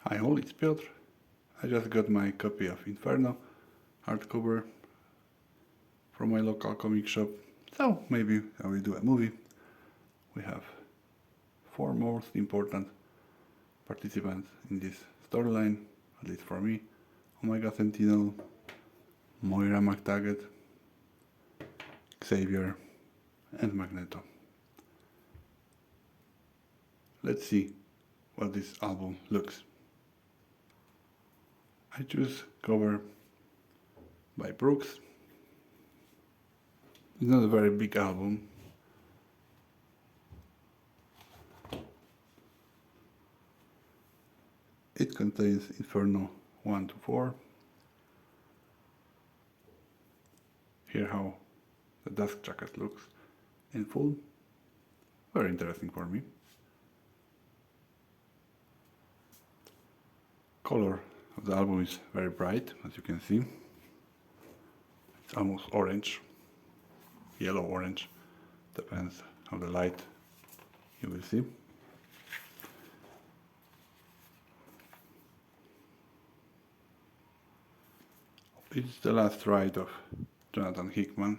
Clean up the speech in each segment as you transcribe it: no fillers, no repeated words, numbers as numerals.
Hi all, it's Piotr. I just got my copy of Inferno hardcover from my local comic shop, so maybe I will do a movie. We have 4 most important participants in this storyline, at least for me: Omega Sentinel, Moira McTaggart, Xavier, and Magneto. Let's see what this album looks. I choose cover by Brooks. It's not a very big album. It contains Inferno 1 to 4. Here how the dust jacket looks in full. Very interesting for me. Color of the album is very bright, as you can see. It's almost orange, yellow orange, depends on the light you will see. It's the last ride of Jonathan Hickman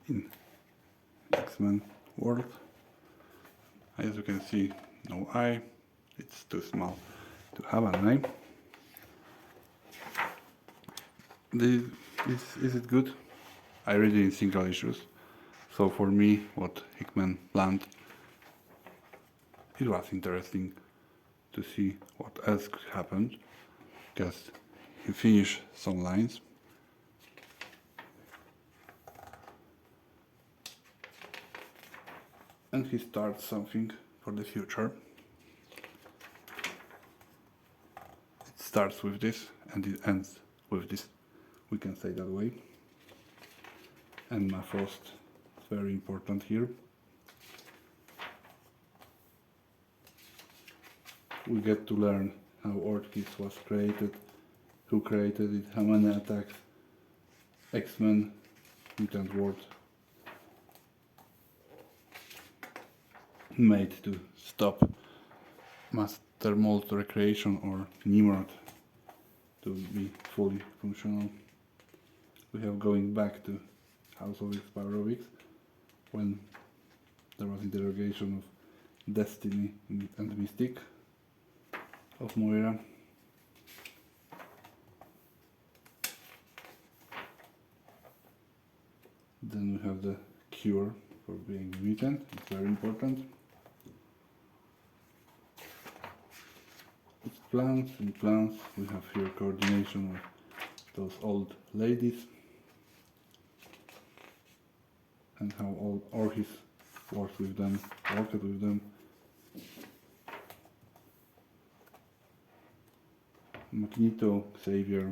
in X-Men world. As you can see, no eye, it's too small to have an eye. Is it good? I read it in single issues, so for me what Hickman planned, it was interesting to see what else could happen, because he finished some lines. And he starts something for the future. It starts with this and it ends with this, we can say that way. And Emma Frost is very important here. We get to learn how Orchis was created, who created it, how many attacks X-Men mutant world made to stop Master Mold recreation or Nimrod to be fully functional. We have going back to House of X when there was interrogation of Destiny and Mystique of Moira. Then we have the cure for being mutant, it's very important. It's plans and plans. We have here coordination with those old ladies and how all Orchis worked with them. Magneto, Xavier,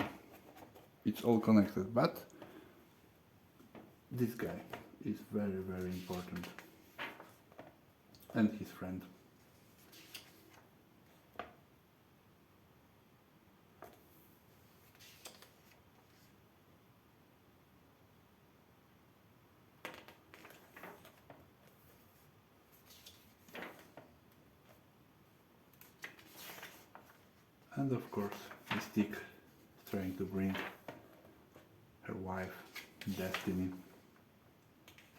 it's all connected, but this guy is very, very important, and his friend. And of course, Mystique is trying to bring her wife, Destiny,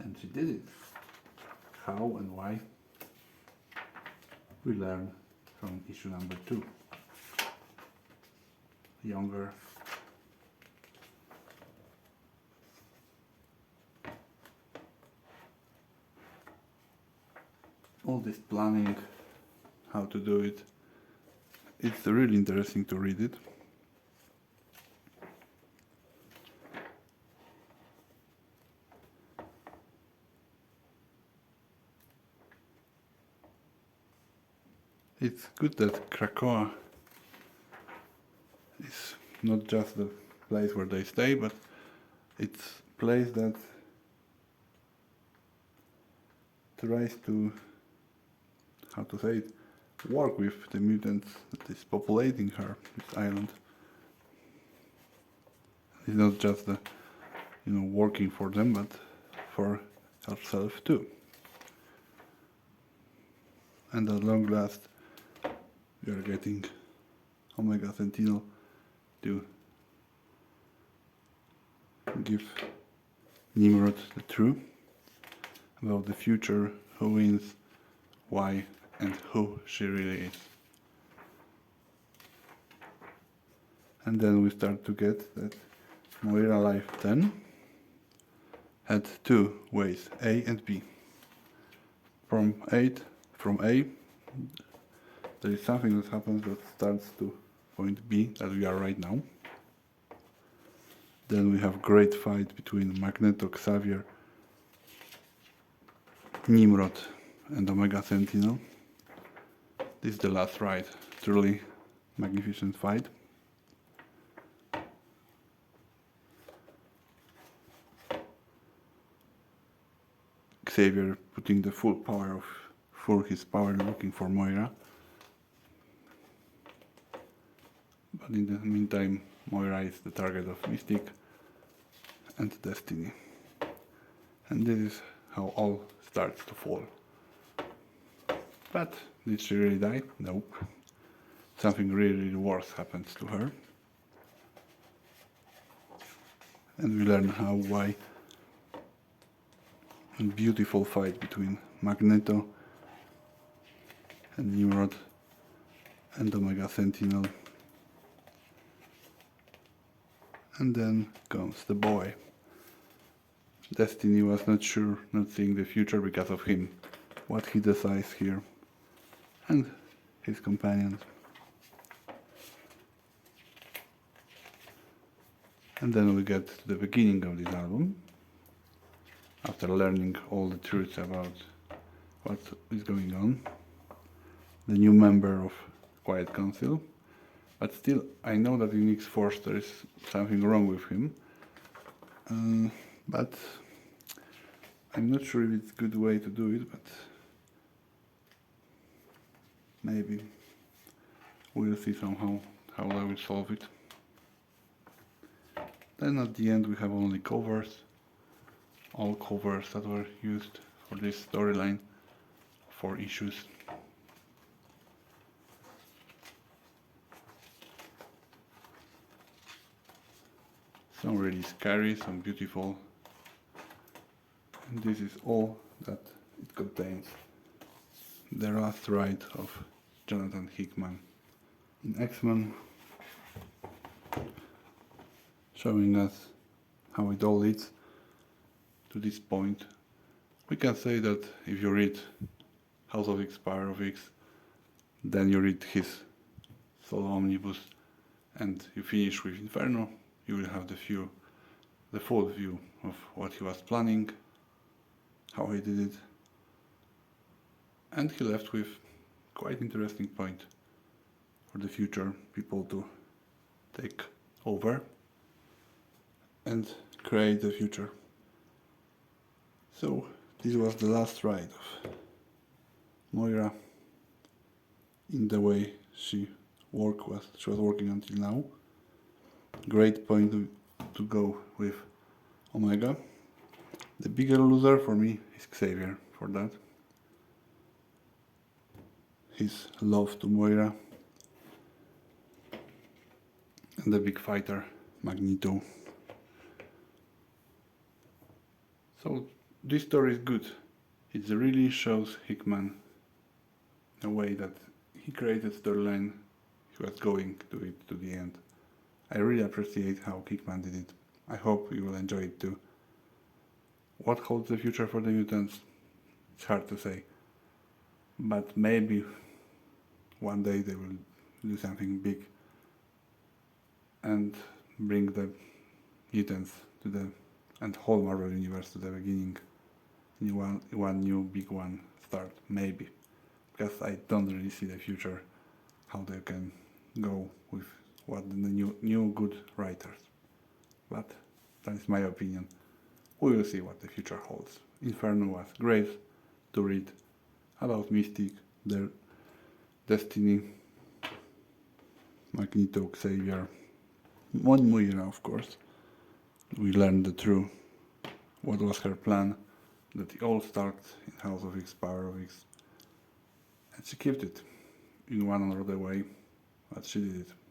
and she did it. How and why? We learn from issue number 2. Younger. All this planning, how to do it. It's really interesting to read it. It's good that Krakoa is not just the place where they stay, but it's a place that tries to, how to say it, work with the mutants that is populating this island. It's not just the, working for them, but for herself too. And at long last, we are getting Omega Sentinel to give Nimrod the truth about the future, who wins, why, and who she really is. And then we start to get that Moira Life 10 had two ways, A and B. From A, there is something that happens that starts to point B, that we are right now. Then we have great fight between Magneto, Xavier, Nimrod, and Omega Sentinel. This is the last ride, truly magnificent fight. Xavier putting the full his power looking for Moira. But in the meantime, Moira is the target of Mystic and Destiny. And this is how all starts to fall. But did she really die? Nope. Something really worse happens to her. And we learn how, why. A beautiful fight between Magneto and Nimrod and Omega Sentinel. And then comes the boy. Destiny was not sure, not seeing the future because of him, what he decides here, and his companions. And then we get to the beginning of this album, after learning all the truths about what is going on. The new member of Quiet Council. But still, I know that in X-Force there is something wrong with him. But I'm not sure if it's a good way to do it, but maybe we'll see somehow how I will solve it. Then at the end we have only covers, all covers that were used for this storyline, 4 issues. Some really scary, some beautiful. And this is all that it contains. The last ride of Jonathan Hickman in X-Men, showing us how it all leads to this point. We can say that if you read House of X, Power of X, then you read his solo omnibus, and you finish with Inferno, you will have the full view of what he was planning, how he did it, and he left with quite interesting point for the future people to take over and create the future. So this was the last ride of Moira in the way she was working until now. Great point to go with Omega. The bigger loser for me is Xavier for that. His love to Moira. And the big fighter, Magneto. So this story is good. It really shows Hickman a way that he created storyline. He was going to it to the end. I really appreciate how Hickman did it. I hope you will enjoy it too. What holds the future for the mutants? It's hard to say. But maybe one day they will do something big and bring the mutants to the and whole Marvel universe to the beginning. One new big one start, maybe. Because I don't really see the future, how they can go with what the new good writers. But that is my opinion. We will see what the future holds. Inferno was great to read about Mystic, their destiny, Magneto, Xavier, Moira, of course. We learned the truth. What was her plan? That it all starts in House of X, Power of X. And she kept it. in one or the way, but she did it.